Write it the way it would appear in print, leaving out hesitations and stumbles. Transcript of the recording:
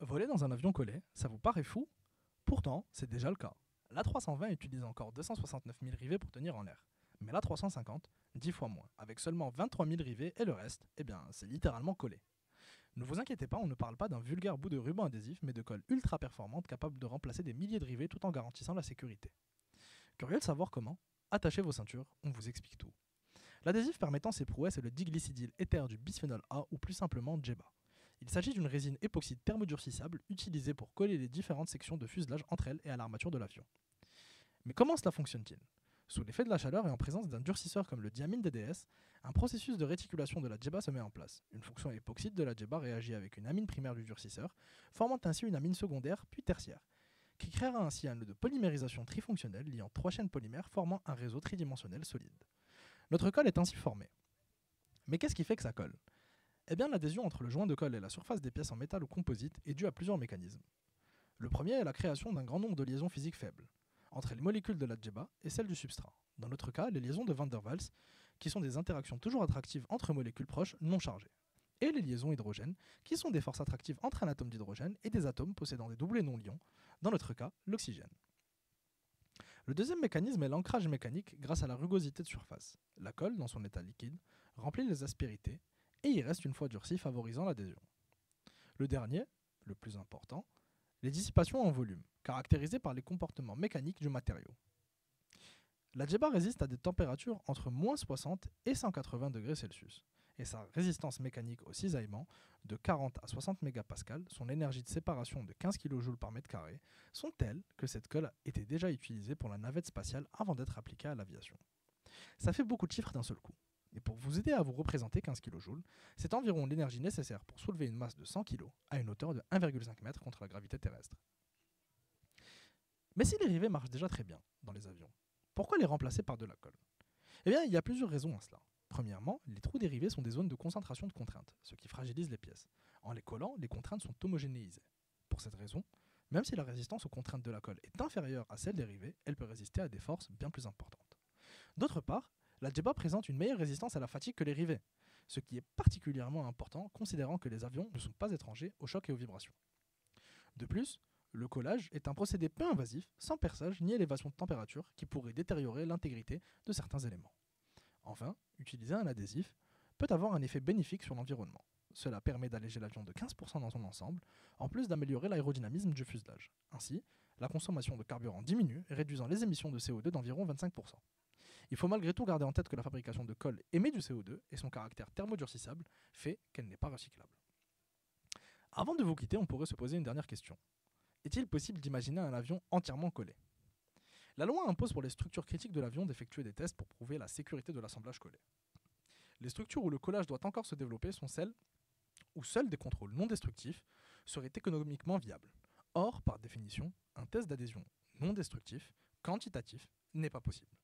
Voler dans un avion collé, ça vous paraît fou? Pourtant, c'est déjà le cas. L'A320 utilise encore 269 000 rivets pour tenir en l'air. Mais l'A350, 10 fois moins, avec seulement 23 000 rivets et le reste, eh bien, c'est littéralement collé. Ne vous inquiétez pas, on ne parle pas d'un vulgaire bout de ruban adhésif, mais de colle ultra performante capable de remplacer des milliers de rivets tout en garantissant la sécurité. Curieux de savoir comment? Attachez vos ceintures, on vous explique tout. L'adhésif permettant ces prouesses est le diglycidyl éther du bisphénol A ou plus simplement GEBA. Il s'agit d'une résine époxyde thermodurcissable utilisée pour coller les différentes sections de fuselage entre elles et à l'armature de l'avion. Mais comment cela fonctionne-t-il? Sous l'effet de la chaleur et en présence d'un durcisseur comme le diamine DDS, un processus de réticulation de la GEBA se met en place. Une fonction époxyde de la GEBA réagit avec une amine primaire du durcisseur, formant ainsi une amine secondaire puis tertiaire, qui créera ainsi un nœud de polymérisation trifonctionnelle liant trois chaînes polymères formant un réseau tridimensionnel solide. Notre colle est ainsi formée. Mais qu'est-ce qui fait que ça colle? Eh bien, l'adhésion entre le joint de colle et la surface des pièces en métal ou composite est due à plusieurs mécanismes. Le premier est la création d'un grand nombre de liaisons physiques faibles, entre les molécules de la GEBA et celles du substrat. Dans notre cas, les liaisons de Van der Waals, qui sont des interactions toujours attractives entre molécules proches non chargées. Et les liaisons hydrogènes, qui sont des forces attractives entre un atome d'hydrogène et des atomes possédant des doublés non-lions, dans notre cas, l'oxygène. Le deuxième mécanisme est l'ancrage mécanique grâce à la rugosité de surface. La colle, dans son état liquide, remplit les aspérités et y reste une fois durcie, favorisant l'adhésion. Le dernier, le plus important, les dissipations en volume, caractérisées par les comportements mécaniques du matériau. La GEBA résiste à des températures entre -60 et 180 degrés Celsius, et sa résistance mécanique au cisaillement, de 40 à 60 mégapascales, son énergie de séparation de 15 kJ par mètre carré, sont telles que cette colle était déjà utilisée pour la navette spatiale avant d'être appliquée à l'aviation. Ça fait beaucoup de chiffres d'un seul coup. Et pour vous aider à vous représenter 15 kJ, c'est environ l'énergie nécessaire pour soulever une masse de 100 kg à une hauteur de 1,5 m contre la gravité terrestre. Mais si les rivets marchent déjà très bien dans les avions, pourquoi les remplacer par de la colle? Eh bien, il y a plusieurs raisons à cela. Premièrement, les trous des rivets sont des zones de concentration de contraintes, ce qui fragilise les pièces. En les collant, les contraintes sont homogénéisées. Pour cette raison, même si la résistance aux contraintes de la colle est inférieure à celle des rivets, elle peut résister à des forces bien plus importantes. D'autre part, la GEBA présente une meilleure résistance à la fatigue que les rivets, ce qui est particulièrement important considérant que les avions ne sont pas étrangers aux chocs et aux vibrations. De plus, le collage est un procédé peu invasif, sans perçage ni élévation de température, qui pourrait détériorer l'intégrité de certains éléments. Enfin, utiliser un adhésif peut avoir un effet bénéfique sur l'environnement. Cela permet d'alléger l'avion de 15% dans son ensemble, en plus d'améliorer l'aérodynamisme du fuselage. Ainsi, la consommation de carburant diminue, réduisant les émissions de CO2 d'environ 25%. Il faut malgré tout garder en tête que la fabrication de colle émet du CO2 et son caractère thermodurcissable fait qu'elle n'est pas recyclable. Avant de vous quitter, on pourrait se poser une dernière question. Est-il possible d'imaginer un avion entièrement collé? La loi impose pour les structures critiques de l'avion d'effectuer des tests pour prouver la sécurité de l'assemblage collé. Les structures où le collage doit encore se développer sont celles où seuls des contrôles non destructifs seraient économiquement viables. Or, par définition, un test d'adhésion non destructif, quantitatif, n'est pas possible.